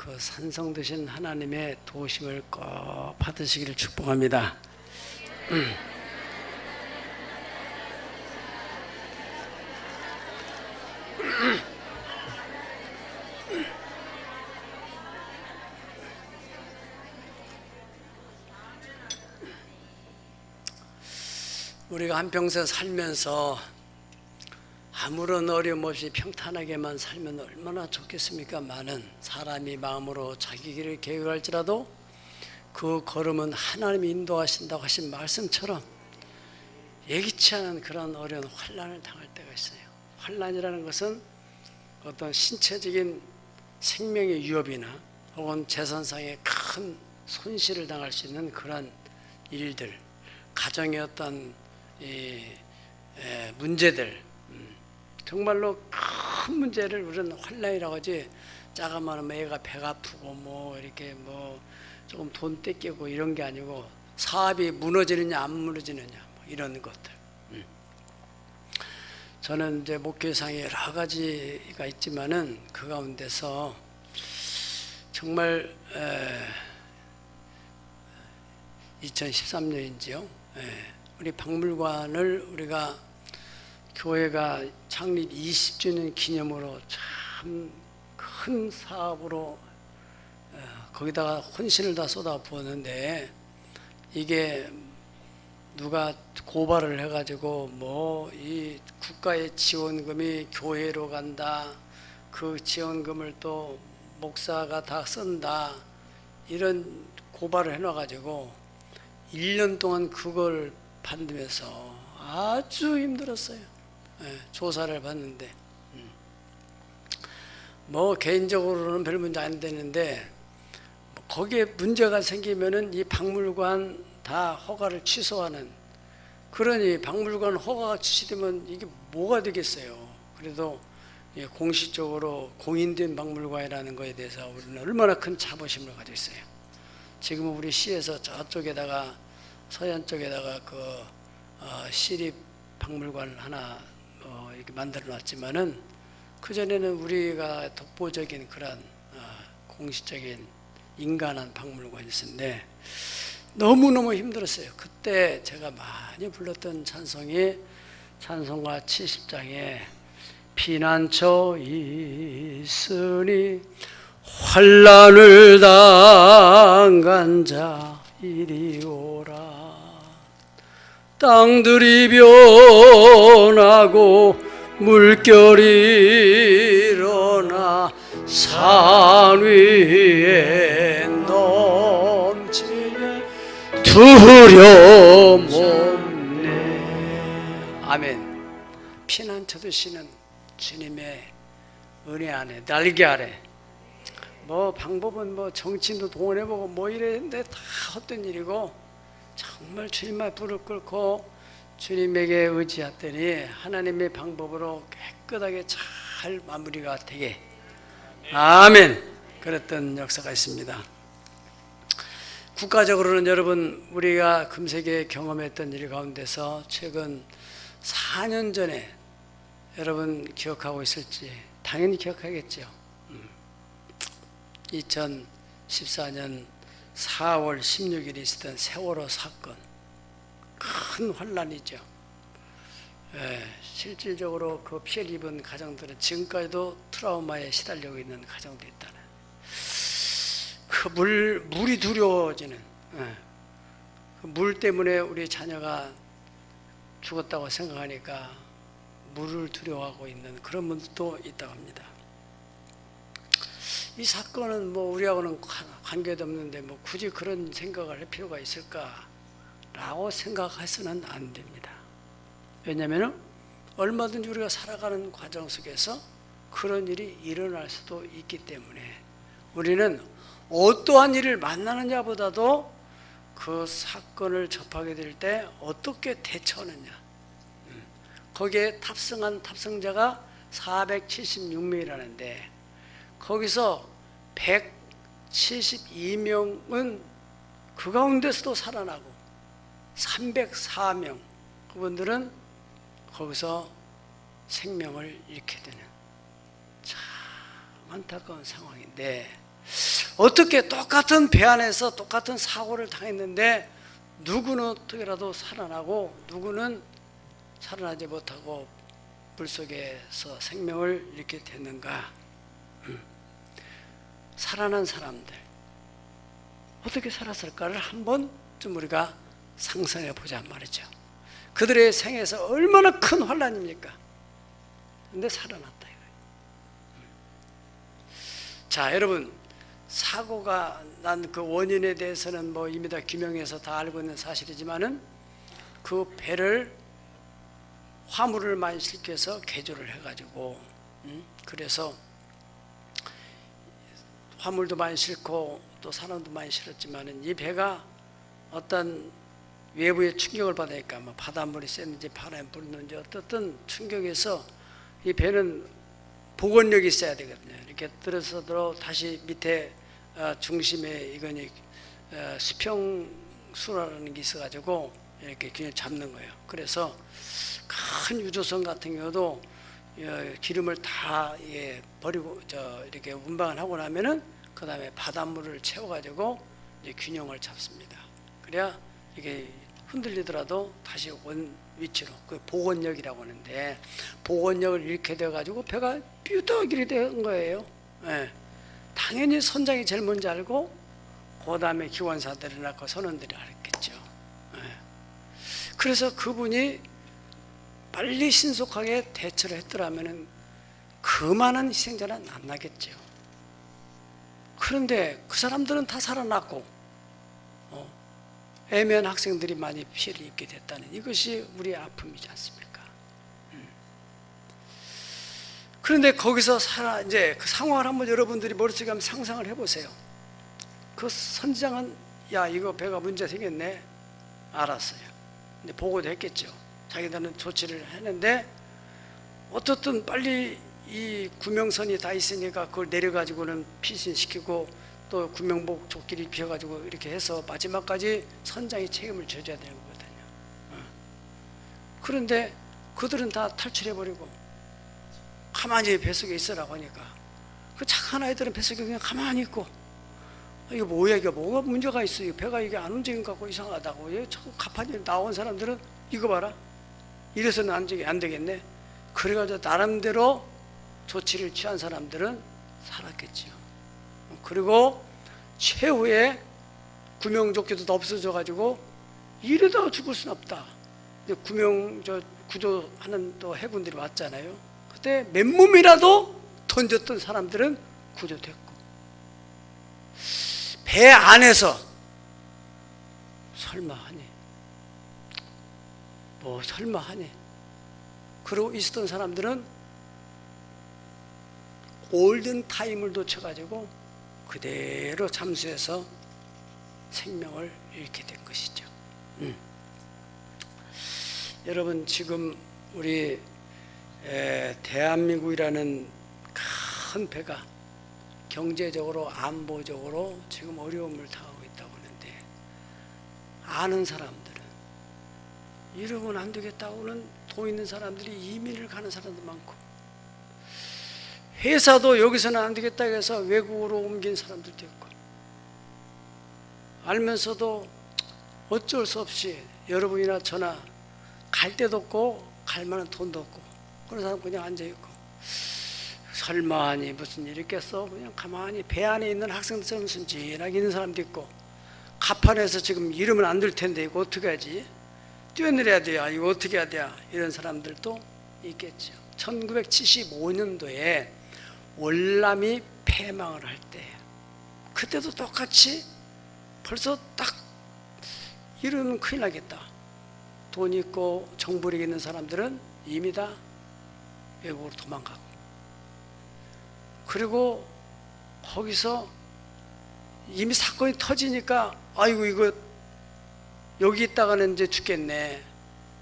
그 산성 되신 하나님의 도우심을 꼭 받으시기를 축복합니다. 우리가 한평생 살면서 아무런 어려움 없이 평탄하게만 살면 얼마나 좋겠습니까? 많은 사람이 마음으로 자기 길을 계획할지라도 그 걸음은 하나님이 인도하신다고 하신 말씀처럼 예기치 않은 그런 어려운 환난을 당할 때가 있어요. 환난이라는 것은 어떤 신체적인 생명의 위협이나 혹은 재산상의 큰 손실을 당할 수 있는 그런 일들, 가정의 어떤 문제들, 정말로 큰 문제를 우리는 환난이라고 하지, 작아만 애가 배가 아프고 뭐 이렇게 뭐 조금 돈 떼끼고 이런 게 아니고 사업이 무너지느냐 안 무너지느냐 뭐 이런 것들. 저는 이제 목회상에 여러 가지가 있지만은 그 가운데서 정말 2013년인지요. 우리 박물관을 우리가 교회가 창립 20주년 기념으로 참 큰 사업으로 거기다가 혼신을 다 쏟아 부었는데, 이게 누가 고발을 해가지고 뭐 이 국가의 지원금이 교회로 간다, 그 지원금을 또 목사가 다 쓴다, 이런 고발을 해놔가지고 1년 동안 그걸 받으면서 아주 힘들었어요. 조사를 받는데 뭐 개인적으로는 별 문제 안 되는데, 거기에 문제가 생기면은 이 박물관 다 허가를 취소하는, 그러니 박물관 허가가 취소되면 이게 뭐가 되겠어요. 그래도 공식적으로 공인된 박물관이라는 것에 대해서 우리는 얼마나 큰 자부심을 가지고 있어요. 지금은 우리 시에서 저쪽에다가 서해안 쪽에다가 그 시립 박물관 하나 이렇게 만들어 놨지만은, 그전에는 우리가 독보적인 그런 공식적인 인간한 박물관이었는데 너무너무 힘들었어요. 그때 제가 많이 불렀던 찬송이 찬송가 70장에 피난처 있으니 환난을 당한 자 이리 오라, 땅들이 변하고 물결이 일어나 산 위에 넘치네 두려움 없네. 아멘. 피난처 되시는 주님의 은혜 안에, 날개 아래, 뭐 방법은 뭐 정치인도 동원해보고 뭐 이랬는데 다 헛된 일이고, 정말 주님만 불을 끓고 주님에게 의지했더니 하나님의 방법으로 깨끗하게 잘 마무리가 되게, 아멘, 그랬던 역사가 있습니다. 국가적으로는 여러분, 우리가 금세기에 경험했던 일 가운데서 최근 4년 전에 여러분 기억하고 있을지 당연히 기억하겠죠. 2014년 4월 16일에 있었던 세월호 사건, 큰 환란이죠. 실질적으로 그 피해를 입은 가정들은 지금까지도 트라우마에 시달리고 있는 가정도 있다는, 그 물이 두려워지는, 그 물 때문에 우리 자녀가 죽었다고 생각하니까 물을 두려워하고 있는 그런 분들도 있다고 합니다. 이 사건은 뭐 우리하고는 관계도 없는데 뭐 굳이 그런 생각을 할 필요가 있을까라고 생각해서는 안 됩니다. 왜냐하면 얼마든지 우리가 살아가는 과정 속에서 그런 일이 일어날 수도 있기 때문에, 우리는 어떠한 일을 만나느냐보다도 그 사건을 접하게 될 때 어떻게 대처하느냐, 거기에 탑승한 탑승자가 476명이라는데 거기서 172명은 그 가운데서도 살아나고 304명, 그분들은 거기서 생명을 잃게 되는 참 안타까운 상황인데, 어떻게 똑같은 배 안에서 똑같은 사고를 당했는데 누구는 어떻게라도 살아나고 누구는 살아나지 못하고 물속에서 생명을 잃게 됐는가? 살아난 사람들 어떻게 살았을까를 한번좀 우리가 상상해 보자 말이죠. 그들의 생에서 얼마나 큰 환난입니까? 근데 살아났다 이거예요. 자, 여러분, 사고가 난 그 원인에 대해서는 뭐 이미 다 규명해서 다 알고 있는 사실이지만은 그 배를 화물을 많이 싣기 위해서 개조를 해가지고 그래서 화물도 많이 싣고 또 사람도 많이 실었지만은 이 배가 어떤 외부의 충격을 받으니까 뭐 바닷물이 쐈는지 바람이 불는지 어떻든 충격에서 이 배는 복원력이 있어야 되거든요. 이렇게 들어서도 다시 밑에 중심에 이거니 수평수라는 게 있어가지고 이렇게 균형 잡는 거예요. 그래서 큰 유조선 같은 경우도 기름을 다 버리고 이렇게 운반을 하고 나면은 그 다음에 바닷물을 채워가지고 이제 균형을 잡습니다. 그래야 이게 흔들리더라도 다시 원 위치로, 그 복원력이라고 하는데, 복원력을 잃게 돼가지고 배가 삐뚤어지게 된 거예요. 예. 당연히 선장이 제일 먼저 알고 그 다음에 기관사들이나 그 선원들이 알겠죠. 예. 그래서 그분이 빨리 신속하게 대처를 했더라면 그 많은 희생자는 안 나겠죠. 그런데 그 사람들은 다 살아났고 애매한 학생들이 많이 피해를 입게 됐다는 이것이 우리의 아픔이지 않습니까? 그런데 거기서 이제 그 상황을 한번 여러분들이 머릿속에 한번 상상을 해보세요. 그 선장은 야, 이거 배가 문제 생겼네. 알았어요. 근데 보고도 했겠죠. 자기들은 조치를 했는데 어떻든 빨리 이 구명선이 다 있으니까 그걸 내려가지고는 피신시키고 또 구명복 조끼를 입혀가지고 이렇게 해서 마지막까지 선장이 책임을 져줘야 되는 거거든요. 그런데 그들은 다 탈출해버리고 가만히 뱃속에 있으라고 하니까 그 착한 아이들은 뱃속에 그냥 가만히 있고 이게 뭐야, 이게 뭐가 문제가 있어, 배가 이게 안 움직인 것 같고 이상하다고. 자꾸 가판이 나온 사람들은 이거 봐라, 이래서는 안 되겠네. 그래가지고 나름대로 조치를 취한 사람들은 살았겠죠. 그리고 최후에 구명조끼도 없어져가지고 이러다가 죽을 수는 없다. 구조하는 또 해군들이 왔잖아요. 그때 맨몸이라도 던졌던 사람들은 구조됐고, 배 안에서 설마 하니 그러고 있었던 사람들은 골든 타임을 놓쳐가지고 그대로 잠수해서 생명을 잃게 된 것이죠. 여러분, 지금 우리 대한민국이라는 큰 배가 경제적으로 안보적으로 지금 어려움을 당하고 있다고 하는데, 아는 사람들은 이러면 안 되겠다고는 돈 있는 사람들이 이민을 가는 사람도 많고, 회사도 여기서는 안 되겠다 해서 외국으로 옮긴 사람들도 있고, 알면서도 어쩔 수 없이 여러분이나 저나 갈 데도 없고 갈 만한 돈도 없고 그런 사람 그냥 앉아있고, 설마 하니 무슨 일이 있겠어, 그냥 가만히 배 안에 있는 학생들처럼 순진하게 있는 사람도 있고, 갑판에서 지금 이러면 안 될 텐데 이거 어떻게 하지, 뛰어내려야 돼요, 이거 어떻게 해야 돼, 이런 사람들도 있겠죠. 1975년도에 월남이 폐망을 할 때, 그때도 똑같이 벌써 딱 이러면 큰일 나겠다, 돈 있고 정보력 있는 사람들은 이미 다 외국으로 도망가고, 그리고 거기서 이미 사건이 터지니까 아이고 이거 여기 있다가는 이제 죽겠네,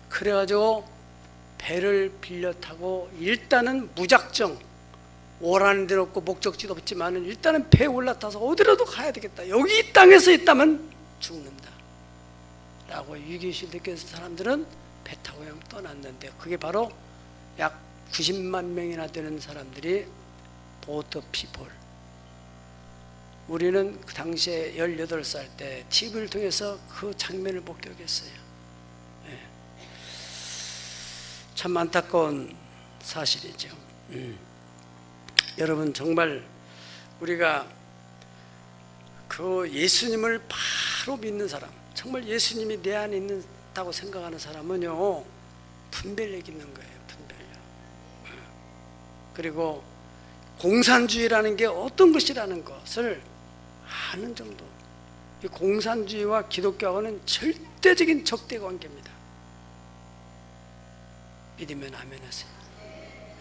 그래가지고 배를 빌려 타고 일단은 무작정, 오라는 데는 없고 목적지도 없지만 일단은 배에 올라타서 어디라도 가야 되겠다, 여기 이 땅에서 있다면 죽는다 라고 위기의식을 느껴서 사람들은 배 타고 그냥 떠났는데, 그게 바로 약 90만 명이나 되는 사람들이 보트 피플, 우리는 그 당시에 18살 때 TV를 통해서 그 장면을 목격했어요. 예. 참 안타까운 사실이죠. 여러분, 정말 우리가 그 예수님을 바로 믿는 사람, 정말 예수님이 내 안에 있다고 생각하는 사람은요, 분별력 있는 거예요. 분별력. 그리고 공산주의라는 게 어떤 것이라는 것을 아는 정도. 이 공산주의와 기독교하고는 절대적인 적대 관계입니다. 믿으면 아멘 하세요.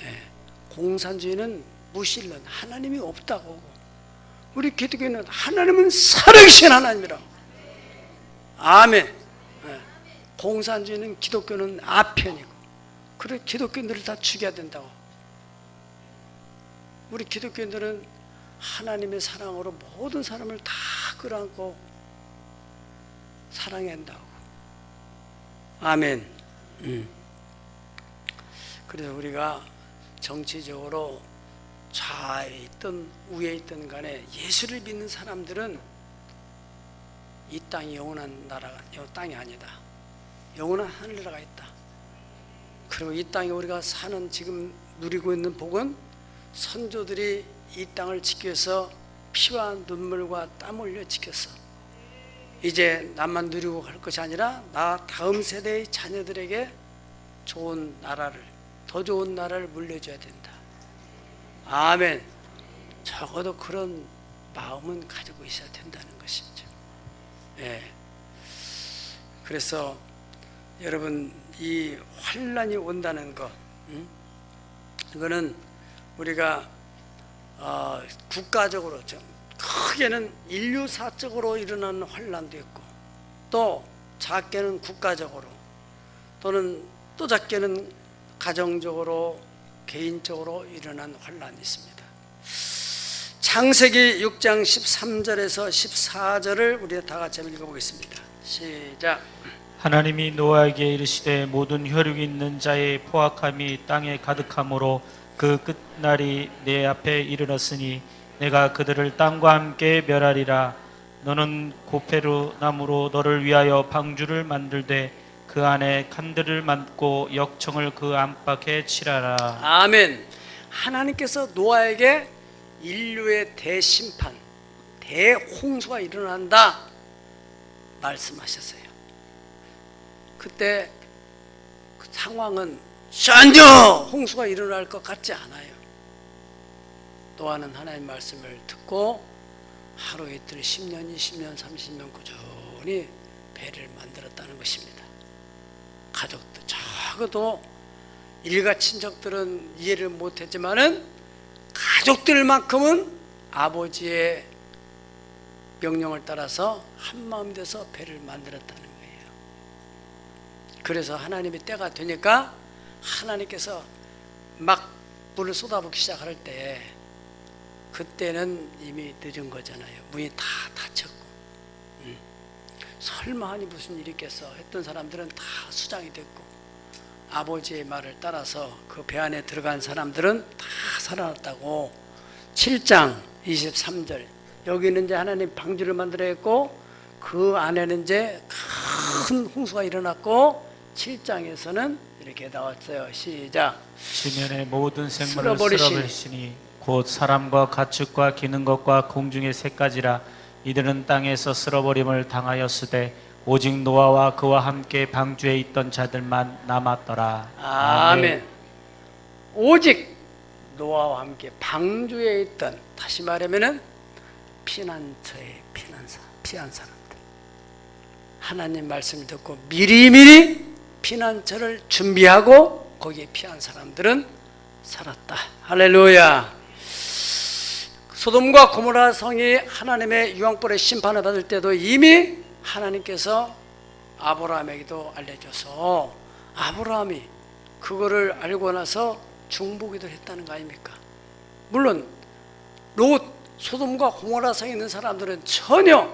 네. 공산주의는 무신론, 하나님이 없다고 하고, 우리 기독교는 하나님은 살아계신 하나님이라고. 아멘. 네. 공산주의는 기독교는 아편이고, 그래 기독교인들을 다 죽여야 된다고. 우리 기독교인들은 하나님의 사랑으로 모든 사람을 다 끌어안고 사랑해야 한다고. 아멘. 그래서 우리가 정치적으로 좌에 있든 우에 있든 간에 예수를 믿는 사람들은 이 땅이 영원한 나라가, 땅이 아니다. 영원한 하늘나라가 있다. 그리고 이 땅에 우리가 사는, 지금 누리고 있는 복은 선조들이 이 땅을 지키기 위해서 피와 눈물과 땀 흘려 지켰어. 이제 나만 누리고 갈 것이 아니라 나 다음 세대의 자녀들에게 좋은 나라를, 더 좋은 나라를 물려줘야 된다. 아멘. 적어도 그런 마음은 가지고 있어야 된다는 것이죠. 예. 그래서 여러분, 이 환난이 온다는 것, 이거는 우리가 국가적으로 좀 크게는 인류사적으로 일어나는 환난도 있고, 또 작게는 국가적으로, 또는 또 작게는 가정적으로, 개인적으로 일어난 환난이 있습니다. 창세기 6장 13절에서 14절을 우리 다 같이 한번 읽어보겠습니다. 시작. 하나님이 노아에게 이르시되 모든 혈육이 있는 자의 포악함이 땅에 가득함으로 그 끝날이 내 앞에 이르렀으니 내가 그들을 땅과 함께 멸하리라. 너는 고페루 나무로 너를 위하여 방주를 만들되 그 안에 칸들을 만고 역청을 그 안팎에 칠하라. 아멘. 하나님께서 노아에게 인류의 대심판, 대홍수가 일어난다 말씀하셨어요. 그때 그 상황은 전혀 홍수가 일어날 것 같지 않아요. 노아는 하나님 말씀을 듣고 하루 이틀 10년, 20년, 30년 꾸준히 배를 만들었다는 것입니다. 가족도 적어도 일가 친척들은 이해를 못했지만은 가족들만큼은 아버지의 명령을 따라서 한마음 돼서 배를 만들었다는 거예요. 그래서 하나님이 때가 되니까 하나님께서 막 물을 쏟아붓기 시작할 때, 그때는 이미 늦은 거잖아요. 문이 다 닫혔고, 설마 하니 무슨 일이 있겠어 했던 사람들은 다 수장이 됐고, 아버지의 말을 따라서 그 배 안에 들어간 사람들은 다 살아났다고. 7장 23절, 여기는 이제 하나님 방주를 만들어 했고 그 안에는 이제 큰 홍수가 일어났고, 7장에서는 이렇게 나왔어요. 시작. 지면의 모든 생물을 쓸어버리시니 쓸어버리시니 곧 사람과 가축과 기는 것과 공중의 새까지라. 이들은 땅에서 쓸어버림을 당하였으되 오직 노아와 그와 함께 방주에 있던 자들만 남았더라. 아멘. 오직 노아와 함께 방주에 있던, 다시 말하면은 피난처에 피한 사람들, 하나님 말씀을 듣고 미리미리 피난처를 준비하고 거기에 피한 사람들은 살았다. 할렐루야. 소돔과 고모라 성이 하나님의 유황불의 심판을 받을 때도 이미 하나님께서 아브라함에게도 알려줘서 아브라함이 그거를 알고 나서 중보기도 했다는 거 아닙니까? 물론 롯, 소돔과 고모라 성에 있는 사람들은 전혀,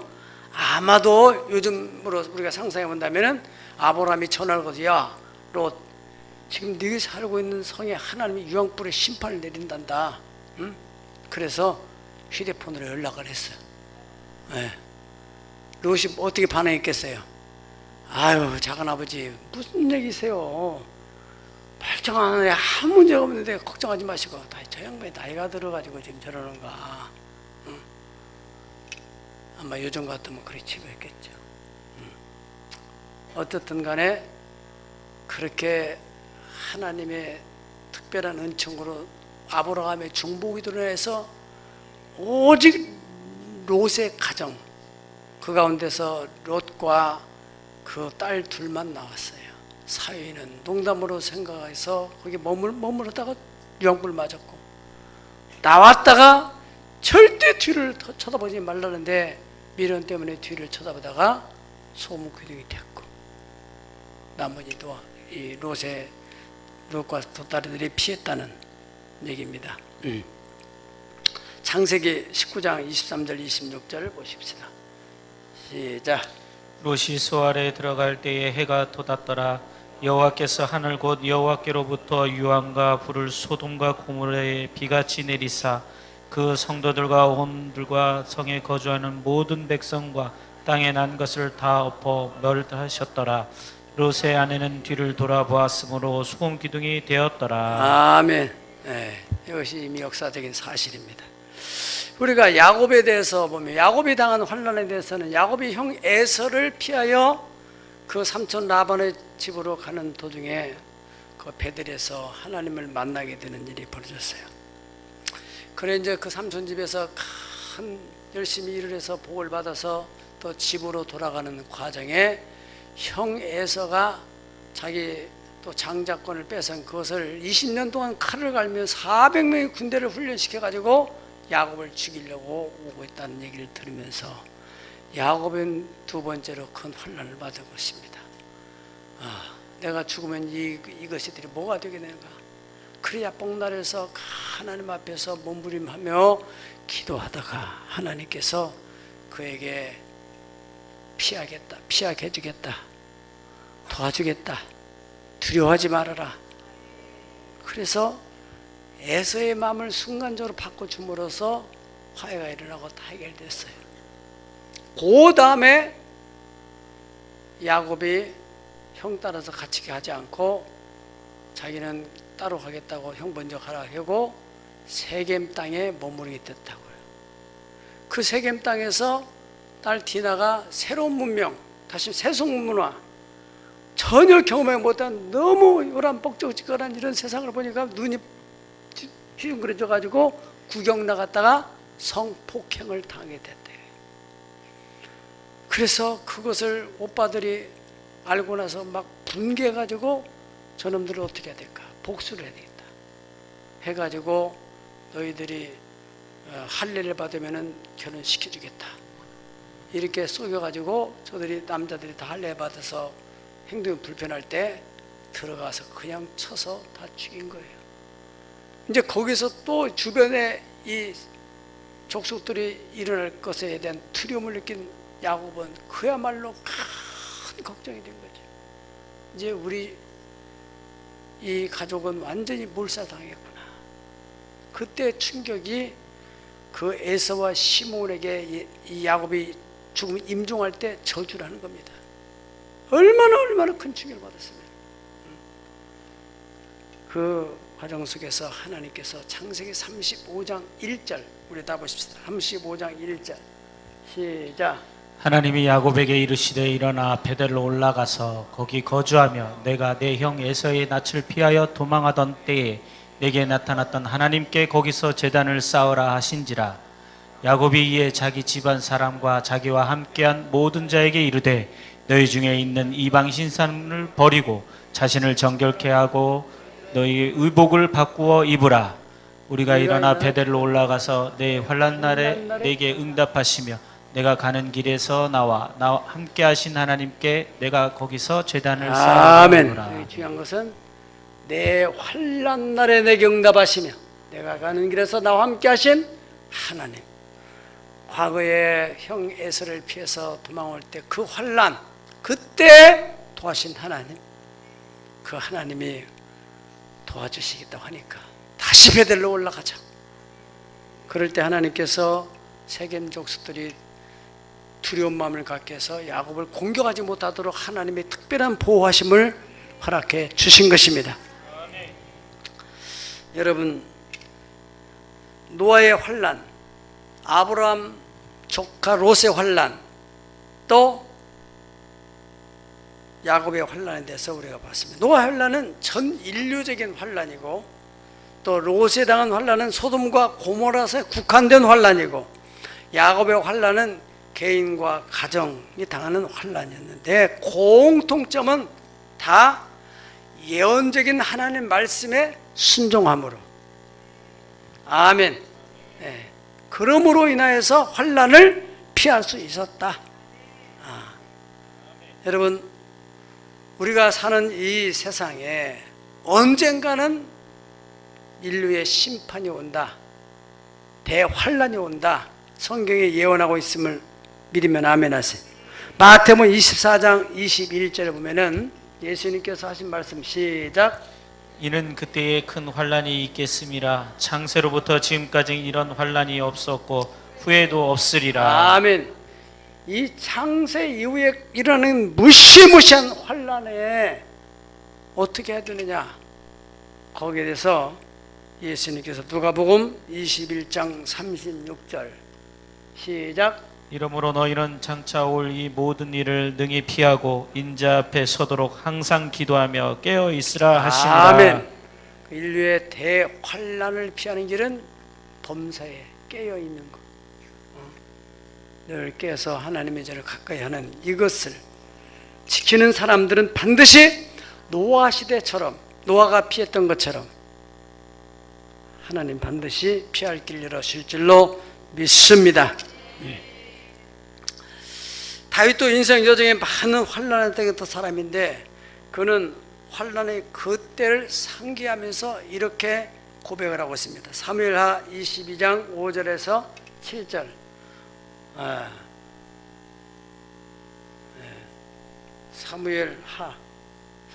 아마도 요즘으로 우리가 상상해 본다면은 아브라함이 전화를 걸어서, 야 롯, 지금 네가 살고 있는 성에 하나님이 유황불의 심판을 내린단다. 응? 그래서 휴대폰으로 연락을 했어요. 예. 롯이 어떻게 반응했겠어요? 아유, 작은아버지 무슨 얘기세요? 멀쩡한 애 아무 문제가 없는데 걱정하지 마시고. 저 양반이 나이가 들어가지고 지금 저러는가. 응? 아마 요즘 같으면 그렇지 그랬겠죠. 어떻든 간에 그렇게 하나님의 특별한 은총으로 아브라함의 중보기도로 해서 오직 롯의 가정, 그 가운데서 롯과 그 딸 둘만 나왔어요. 사위는 농담으로 생각해서 거기 머무르다가 유황불 맞았고, 나왔다가 절대 뒤를 쳐다보지 말라는데 미련 때문에 뒤를 쳐다보다가 소문기둥이 됐고, 나머지도 이 롯과 두 딸들이 피했다는 얘기입니다. 창세기 19장 23절 26절을 보십시다. 시작. 롯이 소알에 들어갈 때에 해가 돋았더라. 여호와께서 하늘 곧 여호와께로부터 유황과 불을 소돔과 고모라에 비같이 내리사 그 성도들과 온들과 성에 거주하는 모든 백성과 땅에 난 것을 다 엎어 멸하셨더라. 롯의 아내는 뒤를 돌아보았으므로 소금 기둥이 되었더라. 아멘. 네, 이것이 이미 역사적인 사실입니다. 우리가 야곱에 대해서 보면 야곱이 당한 환난에 대해서는 야곱이 형 에서를 피하여 그 삼촌 라반의 집으로 가는 도중에 그 베들에서 하나님을 만나게 되는 일이 벌어졌어요. 그래 이제 그 삼촌 집에서 큰 열심히 일을 해서 복을 받아서 또 집으로 돌아가는 과정에 형 에서가 자기 또 장자권을 뺏은 그것을 20년 동안 칼을 갈며 400명의 군대를 훈련시켜 가지고 야곱을 죽이려고 오고 있다는 얘기를 들으면서 야곱은 두 번째로 큰 환난을 받은 것입니다. 내가 죽으면 이것이들이 뭐가 되겠는가? 그래야 뽕날에서 하나님 앞에서 몸부림하며 기도하다가 하나님께서 그에게 피하겠다, 피하게 해주겠다, 도와주겠다, 두려워하지 말아라. 그래서 에서의 마음을 순간적으로 바꿔줌으로써 화해가 일어나고 다 해결됐어요. 그 다음에 야곱이 형 따라서 같이 가지 않고 자기는 따로 가겠다고 형 먼저 가라 하고 세겜 땅에 머무르게 됐다고요. 그 세겜 땅에서 딸 디나가 새로운 문명, 다시 세속 문화, 전혀 경험해 못한 너무 요란뻑적지근한 이런 세상을 보니까 눈이 휘둥그레져 가지고 구경 나갔다가 성폭행을 당하게 됐대요. 그래서 그것을 오빠들이 알고 나서 막 분개해 가지고 저놈들을 어떻게 해야 될까? 복수를 해야 되겠다 해가지고 너희들이 할례를 받으면 결혼시켜주겠다 이렇게 속여가지고 저들이 남자들이 다 할례 받아서 행동이 불편할 때 들어가서 그냥 쳐서 다 죽인 거예요. 이제 거기서 또 주변에 이 족속들이 일어날 것에 대한 두려움을 느낀 야곱은 그야말로 큰 걱정이 된 거죠. 이제 우리 이 가족은 완전히 몰살당했구나. 그때 충격이 그 에서와 시몬에게 이 야곱이 죽음 임종할 때 저주를 하는 겁니다. 얼마나 큰 충격을 받았으면. 그 과정 속에서 하나님께서 창세기 35장 1절 우리 다 보십시다. 35장 1절 시작. 하나님이 야곱에게 이르시되 일어나 베델로 올라가서 거기 거주하며 내가 내 형 에서의 낯을 피하여 도망하던 때에 내게 나타났던 하나님께 거기서 제단을 쌓으라 하신지라. 야곱이 이에 자기 집안 사람과 자기와 함께한 모든 자에게 이르되 너희 중에 있는 이방 신상을 버리고 자신을 정결케 하고 너희 의복을 바꾸어 입으라. 우리가 일어나 베델로 올라가서 내 환난 날에 내게 응답하시며 내가 가는 길에서 나와 함께 하신 하나님께 내가 거기서 제단을 쌓으라. 아멘. 여기 중요한 것은 내 환난 날에 내게 응답하시며 내가 가는 길에서 나와 함께 하신 하나님. 과거에 형 에서를 피해서 도망올 때 그 환난, 그때 도와신 하나님, 그 하나님이 도와주시겠다고 하니까 다시 베델로 올라가자. 그럴 때 하나님께서 세겜 족속들이 두려운 마음을 갖게 해서 야곱을 공격하지 못하도록 하나님의 특별한 보호하심을 허락해 주신 것입니다. 여러분, 노아의 환난, 아브라함 조카 롯의 환난, 또 야곱의 환난에 대해서 우리가 봤습니다. 노아 환난은 전 인류적인 환난이고, 또 롯에 당한 환난은 소돔과 고모라에 국한된 환난이고, 야곱의 환난은 개인과 가정이 당하는 환난이었는데, 공통점은 다 예언적인 하나님 말씀에 순종함으로. 아멘. 네. 그러므로 인하여서 환난을 피할 수 있었다. 여러분, 우리가 사는 이 세상에 언젠가는 인류의 심판이 온다, 대환난이 온다, 성경에 예언하고 있음을 믿으면 아멘 하세요. 마태복음 24장 21절에 보면은 예수님께서 하신 말씀, 시작. 이는 그때에 큰 환란이 있겠음이라. 창세로부터 지금까지 이런 환란이 없었고 후에도 없으리라. 아멘. 이 창세 이후에 일어나는 무시무시한 환란에 어떻게 해야 되느냐, 거기에 대해서 예수님께서 누가복음 21장 36절, 시작. 이러므로 너희는 장차 올 이 모든 일을 능히 피하고 인자 앞에 서도록 항상 기도하며 깨어 있으라 하시니라. 아멘. 인류의 대환란을 피하는 길은 범사에 깨어 있는 것. 늘 깨어서 하나님의 전을 가까이 하는 이것을 지키는 사람들은 반드시 노아 시대처럼, 노아가 피했던 것처럼 하나님 반드시 피할 길 열어줄 줄로 믿습니다. 다윗도 인생 여정에 많은 환난을 당했던 사람인데, 그는 환난의 그때를 상기하면서 이렇게 고백을 하고 있습니다. 사무엘하 22장 5절에서 7절. 사무엘하,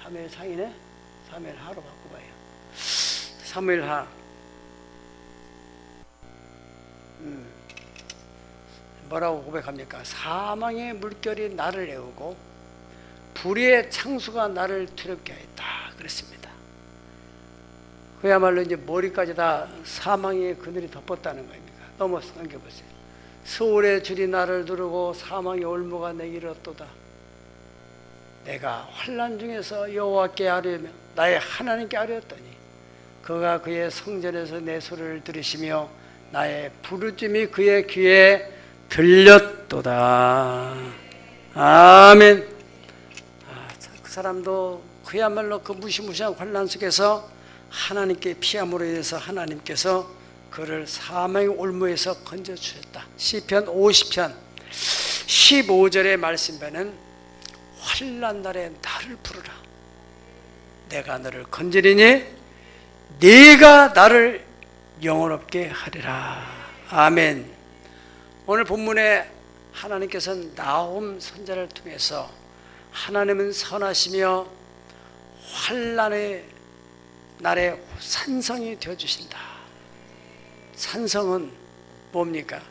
사무엘상이네? 사무엘하로 바꿔봐요. 사무엘하. 뭐라고 고백합니까? 사망의 물결이 나를 애우고 불의의 창수가 나를 두렵게 하였다 그랬습니다. 그야말로 이제 머리까지 다 사망의 그늘이 덮었다는 겁니다. 넘어서 넘겨보세요. 서울의 줄이 나를 두르고 사망의 올무가 내게 이르렀도다. 내가 환난 중에서 여호와께 아뢰며 나의 하나님께 아뢰었더니 그가 그의 성전에서 내 소리를 들으시며 나의 부르짖음이 그의 귀에 들렸도다. 아멘. 그 사람도 그야말로 그 무시무시한 환난 속에서 하나님께 피함으로 인해서 하나님께서 그를 사망의 올무에서 건져주셨다. 시편 50편 15절의 말씀에는 환난 날에 나를 부르라. 내가 너를 건지리니 네가 나를 영원롭게 하리라. 아멘. 오늘 본문에 하나님께서는 나홈 선지자를 통해서 하나님은 선하시며 환난의 날에 산성이 되어주신다. 산성은 뭡니까?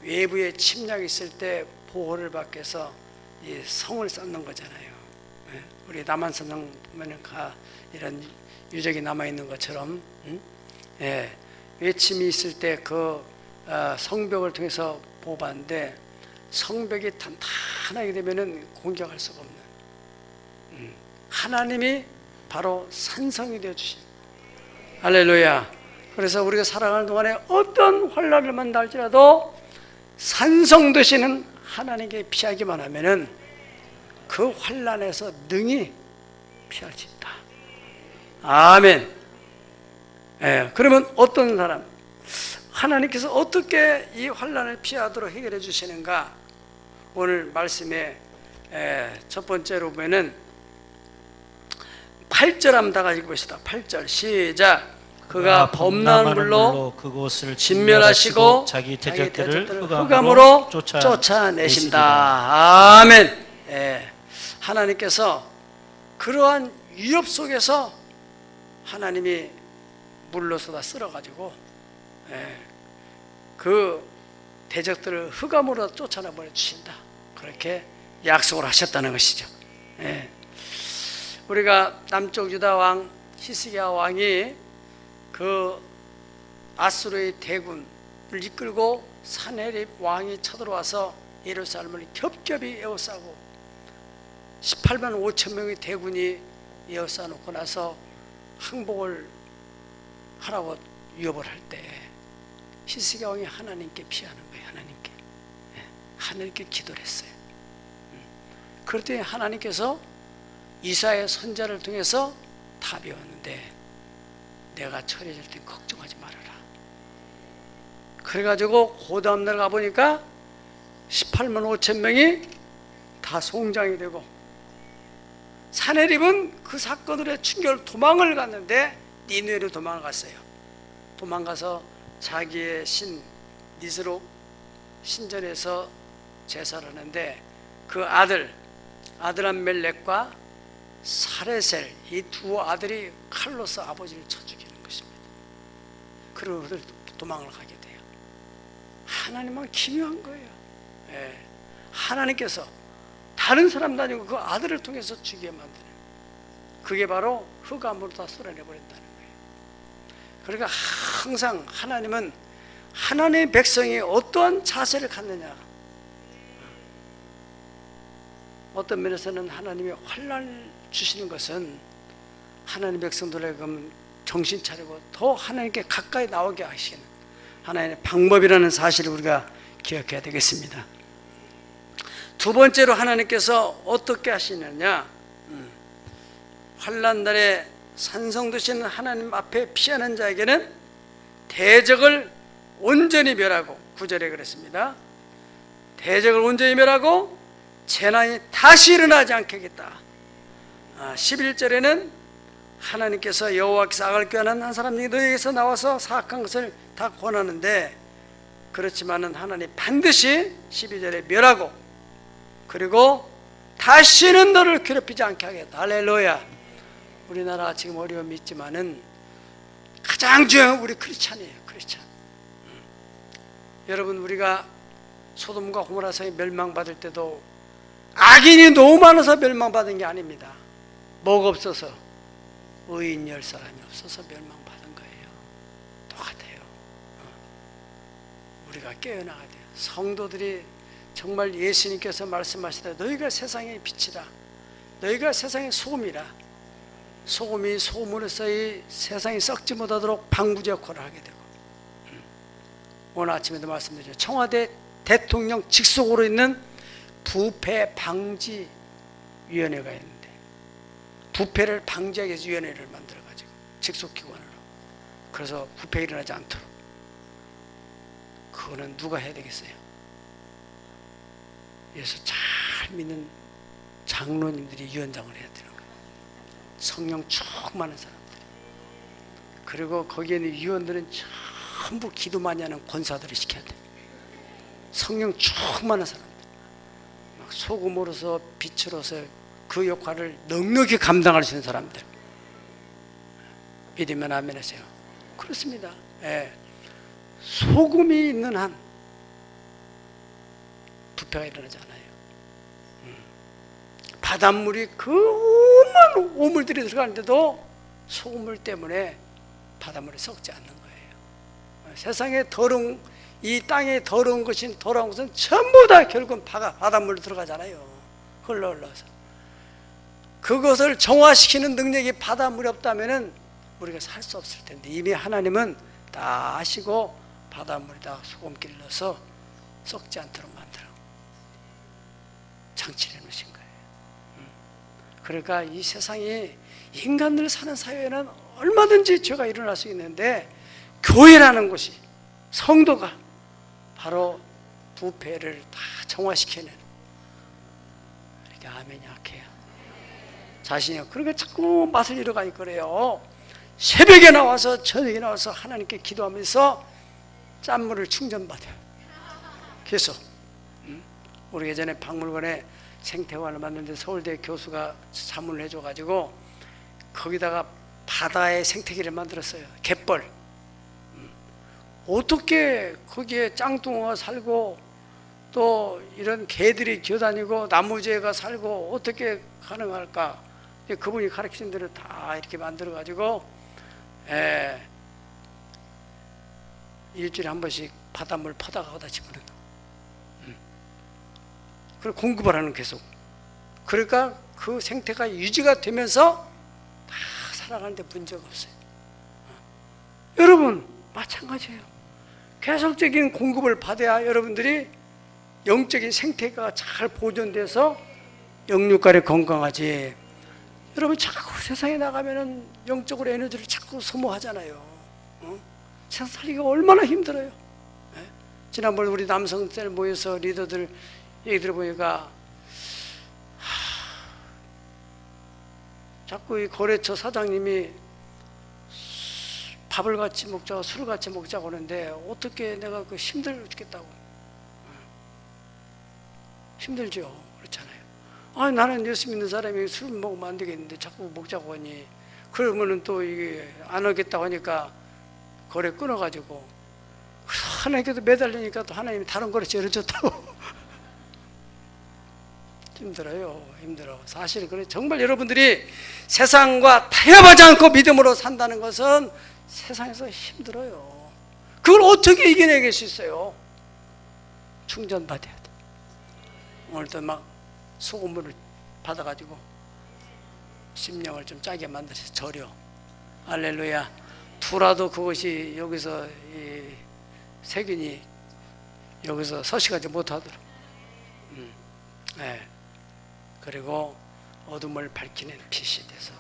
외부의 침략이 있을 때 보호를 받기 위해서 이 성을 쌓는 거잖아요. 우리 남한산성 보면 이런 유적이 남아있는 것처럼, 외침이 있을 때 그 성벽을 통해서 보호받는데, 성벽이 탄탄하게 되면 공격할 수가 없는, 하나님이 바로 산성이 되어주신. 할렐루야. 그래서 우리가 살아가는 동안에 어떤 환난을 만나 할지라도 산성 되시는 하나님께 피하기만 하면은 그 환난에서 능히 피할 수 있다. 아멘. 그러면 어떤 사람, 하나님께서 어떻게 이 환난을 피하도록 해결해 주시는가? 오늘 말씀에 첫 번째로 보면은 8절 한번 다 같이 읽어봅시다. 8절 시작. 그가 범람한 물로 그곳을 진멸하시고 자기 대적들을 흑암으로 쫓아내신다. 아멘. 하나님께서 그러한 위협 속에서 하나님이 물로 쏟아 쓸어가지고 그 대적들을 흑암으로 쫓아내 보내주신다. 그렇게 약속을 하셨다는 것이죠. 예. 우리가 남쪽 유다 왕 히스기야 왕이 그 아수르의 대군을 이끌고 사네립 왕이 쳐들어와서 예루살렘을 겹겹이 에워싸고 18만 5천 명의 대군이 에워싸 놓고 나서 항복을 하라고 위협을 할 때 히스기야 왕이 하나님께 피하는 거예요. 하나님께. 예. 하나님께 기도를 했어요. 그랬더니 하나님께서 이사야 선지자를 통해서 답이 왔는데 내가 처리해줄 때 걱정하지 말아라. 그래가지고 그 다음날 가보니까 18만 5천 명이 다 송장이 되고 사네립은 그 사건으로 충격을 도망을 갔는데 니느웨로 도망을 갔어요. 도망가서 자기의 신 니스로 신전에서 제사를 하는데 그 아드람멜렉과 사레셀 이 두 아들이 칼로서 아버지를 쳐 죽이는 것입니다. 그리고 그들 도망을 가게 돼요. 하나님은 기묘한 거예요. 예. 하나님께서 다른 사람도 아니고 그 아들을 통해서 죽게 만드는, 그게 바로 흑암으로 다 쏟아내버린다는 거예요. 그러니까 항상 하나님은 하나님의 백성이 어떠한 자세를 갖느냐, 어떤 면에서는 하나님이 환난을 주시는 것은 하나님 백성들에게 정신 차리고 더 하나님께 가까이 나오게 하시는 하나님의 방법이라는 사실을 우리가 기억해야 되겠습니다. 두 번째로 하나님께서 어떻게 하시느냐, 환난날에 산성되시는 하나님 앞에 피하는 자에게는 대적을 온전히 멸하고, 9절에 그랬습니다. 대적을 온전히 멸하고 재난이 다시 일어나지 않게 하겠다. 11절에는 하나님께서 여호와께서 악을 꾀하는 한 사람이 너희에게서 나와서 사악한 것을 다 권하는데, 그렇지만은 하나님 반드시 12절에 멸하고 그리고 다시는 너를 괴롭히지 않게 하겠다. 할렐루야. 우리나라가 지금 어려움이 있지만은 가장 중요한 우리 크리스찬이에요. 크리스찬. 여러분, 우리가 소돔과 고모라 성이 멸망받을 때도 악인이 너무 많아서 멸망받은 게 아닙니다. 뭐가 없어서, 의인 10사람이 없어서 멸망받은 거예요. 똑같아요. 우리가 깨어나야 돼요. 성도들이 정말 예수님께서 말씀하시다 너희가 세상의 빛이다, 너희가 세상의 소금이라, 소금이 소금으로서 이 세상이 썩지 못하도록 방부제 역할을 하게 되고, 오늘 아침에도 말씀드렸죠. 청와대 대통령 직속으로 있는 부패 방지 위원회가 있는데, 부패를 방지하기 위해서 위원회를 만들어가지고 직속기관으로, 그래서 부패 일어나지 않도록, 그거는 누가 해야 되겠어요? 예수 잘 믿는 장로님들이 위원장을 해야 되는 거예요. 성령 충만한 사람들. 그리고 거기에 있는 위원들은 전부 기도 많이 하는 권사들을 시켜야 돼요. 성령 충만한 사람들, 막 소금으로서 빛으로서 그 역할을 넉넉히 감당할 수 있는 사람들. 믿으면 아멘 하세요. 그렇습니다. 예. 소금이 있는 한 부패가 일어나지 않아요. 바닷물이 그 오만 오물들이 들어가는데도 소금물 때문에 바닷물이 썩지 않는 거예요. 세상에 더러운, 이 땅에 더러운 것이, 더러운 것은 전부 다 결국은 바닷물로 들어가잖아요. 흘러서 그것을 정화시키는 능력이 바닷물이 없다면 우리가 살 수 없을 텐데, 이미 하나님은 다 아시고 바닷물에다 소금기를 넣어서 썩지 않도록 만들어 장치를 해놓으신 거예요. 그러니까 이 세상이, 인간들 사는 사회에는 얼마든지 죄가 일어날 수 있는데, 교회라는 곳이, 성도가 바로 부패를 다 정화시키는, 이렇게 아멘이 약해요. 자신이. 그러니까 자꾸 맛을 잃어가니 그래요. 새벽에 나와서 저녁에 나와서 하나님께 기도하면서 짠물을 충전받아요. 계속. 우리 예전에 박물관에 생태관을 만드는데 서울대 교수가 자문을 해줘가지고 거기다가 바다의 생태계를 만들었어요. 갯벌. 어떻게 거기에 짱뚱어가 살고 또 이런 개들이 기어다니고 나무재가 살고 어떻게 가능할까? 그분이 가르치신 대로 다 이렇게 만들어 가지고 일주일에 한 번씩 바닷물 퍼다가 거다 집어넣는 거. 그리고 공급을 하는 계속. 그러니까 그 생태가 유지가 되면서 다 살아가는데 문제가 없어요. 여러분 마찬가지예요. 계속적인 공급을 받아야 여러분들이 영적인 생태가 잘 보존돼서 영육간에 건강하지. 여러분 자꾸 세상에 나가면은 영적으로 에너지를 자꾸 소모하잖아요. 세상 살기가 얼마나 힘들어요. 지난번 우리 남성들 모여서 리더들 얘기 들어보니까 자꾸 이 거래처 사장님이 밥을 같이 먹자고 술을 같이 먹자고 하는데 어떻게 내가 그 힘들겠다고. 힘들죠. 그렇잖아요. 아, 나는 예수 믿는 사람이 술 먹으면 안 되겠는데 자꾸 먹자고 하니, 그러면은 또 이게 안 하겠다고 하니까 거래 끊어가지고 하나님께도 매달리니까 또 하나님이 다른 거래 열어줬다고. 힘들어요. 힘들어. 사실 그래. 정말 여러분들이 세상과 타협하지 않고 믿음으로 산다는 것은 세상에서 힘들어요. 그걸 어떻게 이겨내길 수 있어요? 충전받아야 돼. 오늘도 막 소금물을 받아가지고 심령을 좀 짜게 만들어서 절여. 할렐루야. 두라도 그것이 여기서 이 세균이 여기서 서식하지 못하도록. 네. 그리고 어둠을 밝히는 빛이 돼서.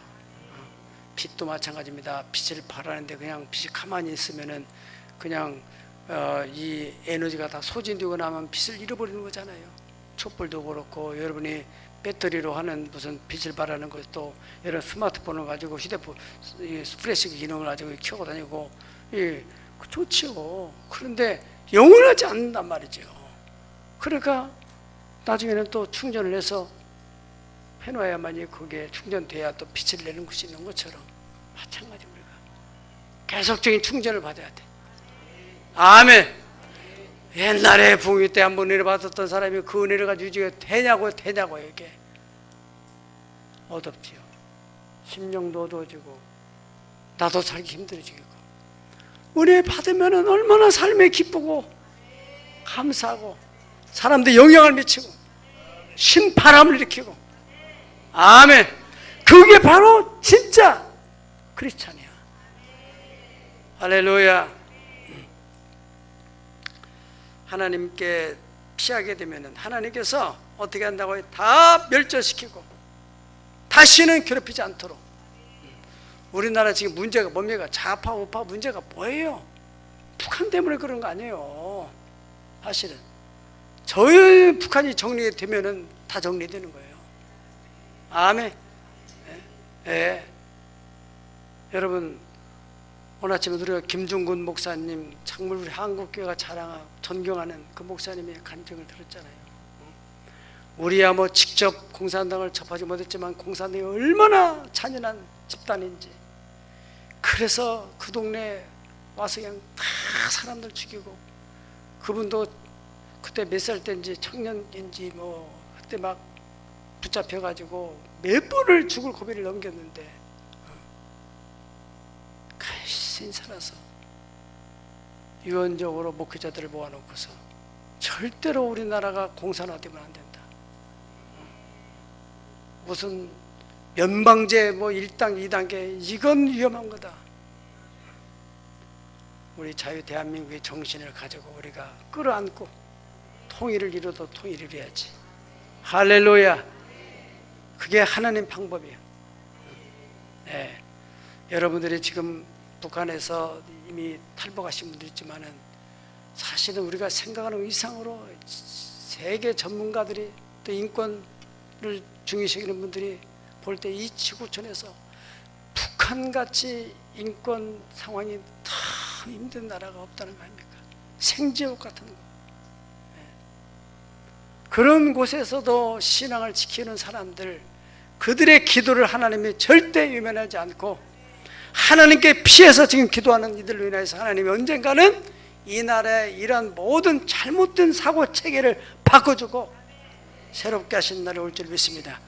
빛도 마찬가지입니다. 빛을 발하는데 그냥 빛이 가만히 있으면은 그냥 이 에너지가 다 소진되고 나면 빛을 잃어버리는 거잖아요. 촛불도 그렇고 여러분이 배터리로 하는 무슨 빛을 발하는 것도 여러 스마트폰을 가지고 휴대폰 플래시 기능을 가지고 켜고 다니고 좋죠. 그런데 영원하지 않는단 말이죠. 그러니까 나중에는 또 충전을 해서 해놔야만이 그게 충전돼야 또 빛을 내는 것이 있는 것처럼 마찬가지 우리가 계속적인 충전을 받아야 돼. 아멘. 옛날에 붕이 때 한번 은혜를 받았던 사람이 그 은혜를 가지고 유지가 되냐고 이게 어둡지요. 심령도 어두워지고 나도 살기 힘들어지고 은혜 받으면 얼마나 삶에 기쁘고 감사하고 사람들 영향을 미치고 신바람을 일으키고. 아멘. 그게 바로 진짜 크리스찬이야. 할렐루야. 하나님께 피하게 되면 하나님께서 어떻게 한다고 다 멸절시키고 다시는 괴롭히지 않도록. 우리나라 지금 문제가 뭡니까? 좌파 우파 문제가 뭐예요? 북한 때문에 그런 거 아니에요. 사실은 저희 북한이 정리되면은 다 정리되는 거예요. 아멘. 여러분 오늘 아침에 우리가 김중근 목사님 정말 우리 한국교회가 자랑하고 존경하는 그 목사님의 간증을 들었잖아요. 우리야 뭐 직접 공산당을 접하지 못했지만 공산당이 얼마나 잔인한 집단인지. 그래서 그 동네에 와서 그냥 다 사람들 죽이고, 그분도 그때 몇 살 때인지 청년인지 뭐 그때 막 붙잡혀가지고 몇 번을 죽을 고비를 넘겼는데 간신히 살아서 유언적으로 목회자들을 모아놓고서 절대로 우리나라가 공산화되면 안 된다. 무슨 연방제 뭐 1당 2단계 이건 위험한 거다. 우리 자유 대한민국의 정신을 가지고 우리가 끌어안고 통일을 이루어도 통일을 해야지. 할렐루야. 그게 하나님 방법이에요. 네. 여러분들이 지금 북한에서 이미 탈북하신 분들 있지만은 사실은 우리가 생각하는 이상으로 세계 전문가들이 또 인권을 중요시하는 분들이 볼 때 이 지구촌에서 북한같이 인권 상황이 더 힘든 나라가 없다는 거 아닙니까? 생지옥 같은 거. 그런 곳에서도 신앙을 지키는 사람들, 그들의 기도를 하나님이 절대 유면하지 않고 하나님께 피해서 지금 기도하는 이들로 인해서 하나님이 언젠가는 이 나라의 이런 모든 잘못된 사고 체계를 바꿔주고 새롭게 하신 날이 올 줄 믿습니다.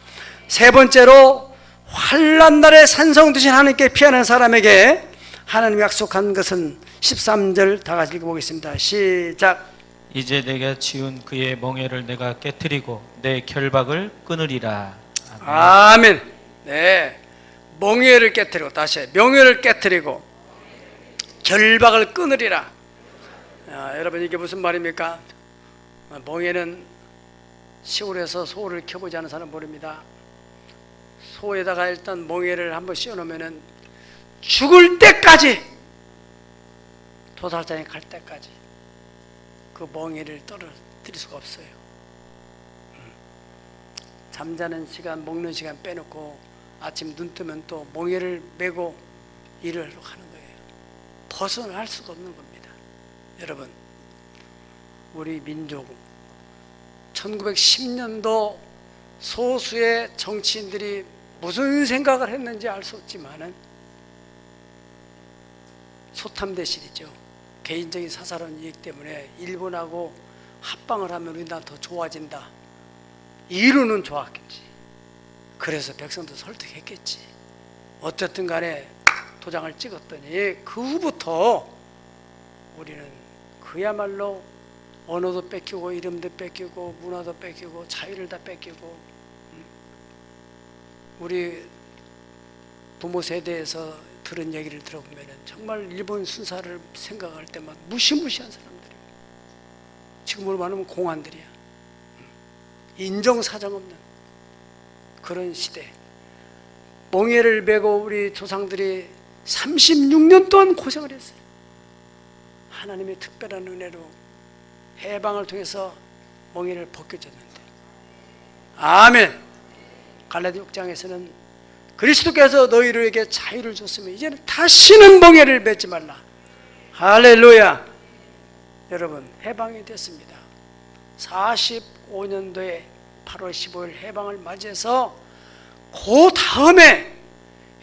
세 번째로 환난 날에 산성 되신 하나님께 피하는 사람에게 하나님이 약속한 것은 13절 다 같이 읽어보겠습니다. 시작. 이제 내가 지은 그의 멍에를 내가 깨뜨리고 내 결박을 끊으리라. 아멘. 네, 멍에를 깨뜨리고, 다시 명예를 깨뜨리고 결박을 끊으리라. 여러분, 이게 무슨 말입니까? 멍에는 시골에서 소를 켜보지 않은 사람 모릅니다. 소에다가 일단 멍에를 한번 씌워놓으면 죽을 때까지, 도살장에 갈 때까지 그 멍에를 떨어뜨릴 수가 없어요. 잠자는 시간, 먹는 시간 빼놓고 아침 눈 뜨면 또 멍에를 메고 일을 하는 거예요. 벗어날 수가 없는 겁니다. 여러분, 우리 민족 1910년도 소수의 정치인들이 무슨 생각을 했는지 알 수 없지만은 소탐대실이죠. 개인적인 사사로운 이익 때문에 일본하고 합방을 하면 우리나라 더 좋아진다. 이론은 좋았겠지. 그래서 백성도 설득했겠지. 어쨌든 간에 도장을 찍었더니 그 후부터 우리는 그야말로 언어도 뺏기고 이름도 뺏기고 문화도 뺏기고 자유를 다 뺏기고, 우리 부모 세대에서 들은 얘기를 들어보면 정말 일본 순사를 생각할 때만 무시무시한 사람들이에요. 지금으로 말하면 공안들이야. 인정사정 없는 그런 시대. 멍에를 메고 우리 조상들이 36년 동안 고생을 했어요. 하나님의 특별한 은혜로 해방을 통해서 멍에를 벗겨졌는데, 아멘. 갈라디 6장에서는 그리스도께서 너희들에게 자유를 줬으면 이제는 다시는 멍에를 맺지 말라. 할렐루야. 여러분, 해방이 됐습니다. 45년도에 8월 15일 해방을 맞이해서 그 다음에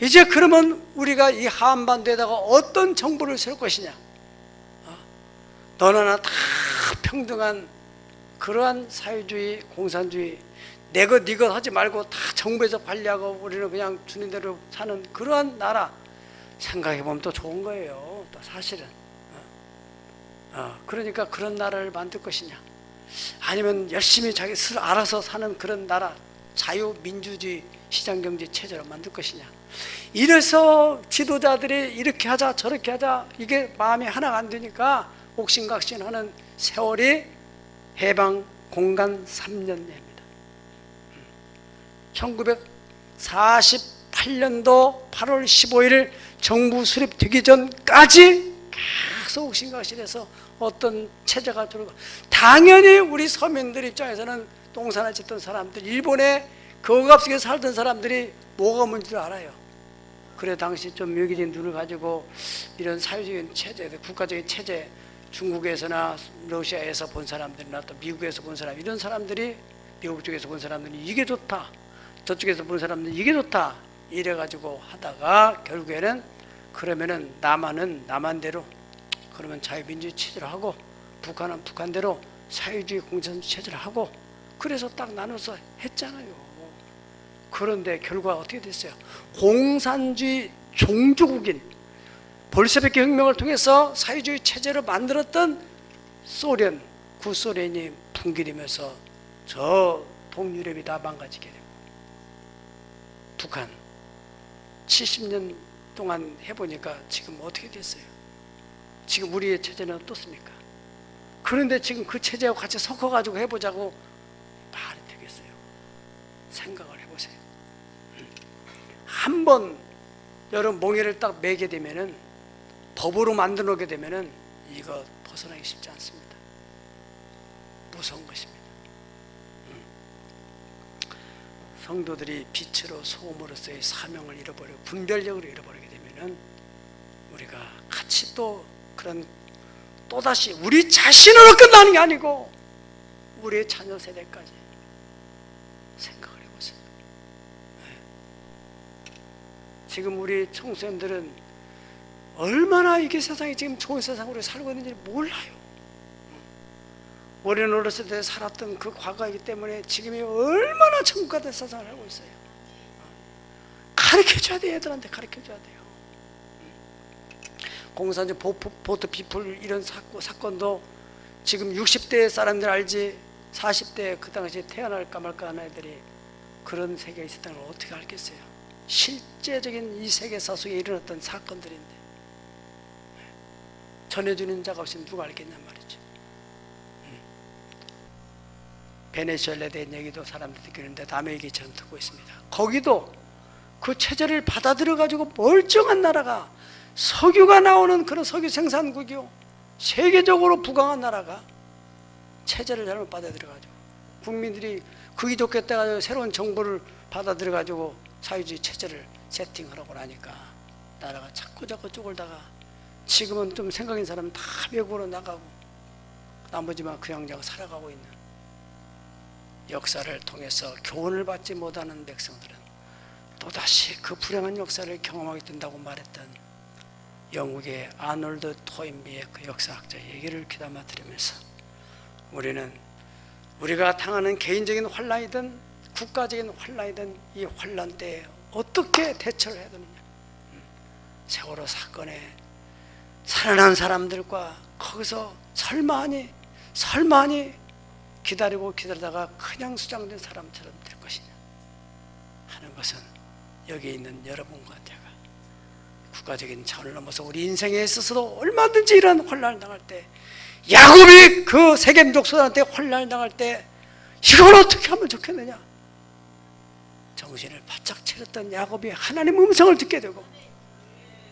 이제 그러면 우리가 이 한반도에다가 어떤 정부를 세울 것이냐. 너나 나 다 평등한 그러한 사회주의, 공산주의, 내 것, 네 것 하지 말고 다 정부에서 관리하고 우리는 그냥 주는 대로 사는 그러한 나라 생각해보면 또 좋은 거예요. 또 사실은. 그러니까 그런 나라를 만들 것이냐, 아니면 열심히 자기 스스로 알아서 사는 그런 나라, 자유민주주의 시장경제 체제로 만들 것이냐. 이래서 지도자들이 이렇게 하자 저렇게 하자 이게 마음이 하나가 안 되니까 옥신각신하는 세월이 해방 공간 3년입니다. 1948년도 8월 15일 정부 수립되기 전까지 계속 옥신각신해서 어떤 체제가 들어가, 당연히 우리 서민들 입장에서는 똥산을 짓던 사람들, 일본의 그 억압 속에 살던 사람들이 뭐가 뭔지를 알아요. 그래 당시 좀 묘기진 눈을 가지고 이런 사회적인 체제, 국가적인 체제, 중국에서나 러시아에서 본 사람들이나 또 미국에서 본 사람, 이런 사람들이 미국 쪽에서 본 사람들이 이게 좋다, 저쪽에서 본 사람들이 이게 좋다 이래가지고 하다가 결국에는 그러면은 남한은 남한대로 그러면 자유민주주의 체제를 하고 북한은 북한대로 사회주의 공산주의 체제를 하고, 그래서 딱 나눠서 했잖아요. 그런데 결과가 어떻게 됐어요? 공산주의 종주국인 볼셰비키 혁명을 통해서 사회주의 체제를 만들었던 소련, 구소련이 붕괴되면서 저 동유럽이 다 망가지게 되고, 북한 70년 동안 해보니까 지금 어떻게 됐어요? 지금 우리의 체제는 어떻습니까? 그런데 지금 그 체제와 같이 섞어가지고 해보자고 말이 되겠어요? 생각을 해보세요. 한번 여러분 멍에를 딱 매게 되면은, 법으로 만들어 놓게 되면은 이거 벗어나기 쉽지 않습니다. 무서운 것입니다. 성도들이 빛으로 소금으로서의 사명을 잃어버리고 분별력을 잃어버리게 되면은 우리가 같이 또 그런 또다시 우리 자신으로 끝나는 게 아니고 우리의 자녀 세대까지 생각을 해보세요. 지금 우리 청소년들은 얼마나 이게 세상이 지금 좋은 세상으로 살고 있는지 몰라요. 우리는 어렸을 때 살았던 그 과거이기 때문에 지금이 얼마나 천국 같은 세상을 살고 있어요. 가르쳐줘야 돼요. 애들한테 가르쳐줘야 돼요. 공산주 보트 비풀 이런 사건도 지금 60대 사람들 알지 40대 그 당시에 태어날까 말까 하는 애들이 그런 세계가 있었다는 걸 어떻게 알겠어요. 실제적인 이 세계사 속에 일어났던 사건들인데 전해주는 자가 없으면 누가 알겠냔 말이죠. 베네수엘라에 대한 얘기도 사람들이 듣기는데 남의 얘기 저는 듣고 있습니다. 거기도 그 체제를 받아들여 가지고 멀쩡한 나라가 석유가 나오는 그런 석유 생산국이요 세계적으로 부강한 나라가 체제를 잘못 받아들여 가지고 국민들이 그게 좋겠다 가지고 새로운 정보를 받아들여 가지고 사회주의 체제를 세팅하라고 하니까 나라가 자꾸 쪼글다가 지금은 좀 생각 있는 사람은 다 외국으로 나가고 나머지만 그 양자가 살아가고 있는 역사를 통해서 교훈을 받지 못하는 백성들은 또다시 그 불행한 역사를 경험하게 된다고 말했던 영국의 아놀드 토인비의 그 역사학자 얘기를 귀담아 들으면서 우리는 우리가 당하는 개인적인 환란이든 국가적인 환란이든 이 환란 때에 어떻게 대처를 해야 되느냐. 세월호 사건에 살아난 사람들과 거기서 설마하니 기다리다가 그냥 수장된 사람처럼 될 것이냐 하는 것은 여기 있는 여러분과 제가 국가적인 차원을 넘어서 우리 인생에 있어서도 얼마든지 이런 혼란을 당할 때 야곱이 그 세겜 족속한테 혼란을 당할 때 이걸 어떻게 하면 좋겠느냐 정신을 바짝 차렸던 야곱이 하나님의 음성을 듣게 되고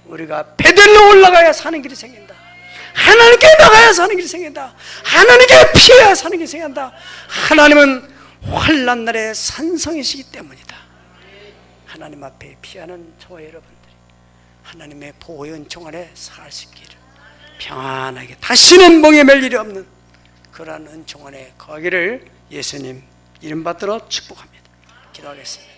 우리가 베델로 올라가야 사는 길이 생긴다. 하나님께 나가야 사는 길이 생긴다. 하나님께 피해야 사는 길이 생긴다. 하나님은 환난 날의 산성이시기 때문이다. 하나님 앞에 피하는 저와 여러분들이 하나님의 보호의 은총 아래 살 수 있기를 평안하게 다시는 멍에 맬 일이 없는 그러한 은총 안에 거기를 예수님 이름 받들어 축복합니다. 기도하겠습니다.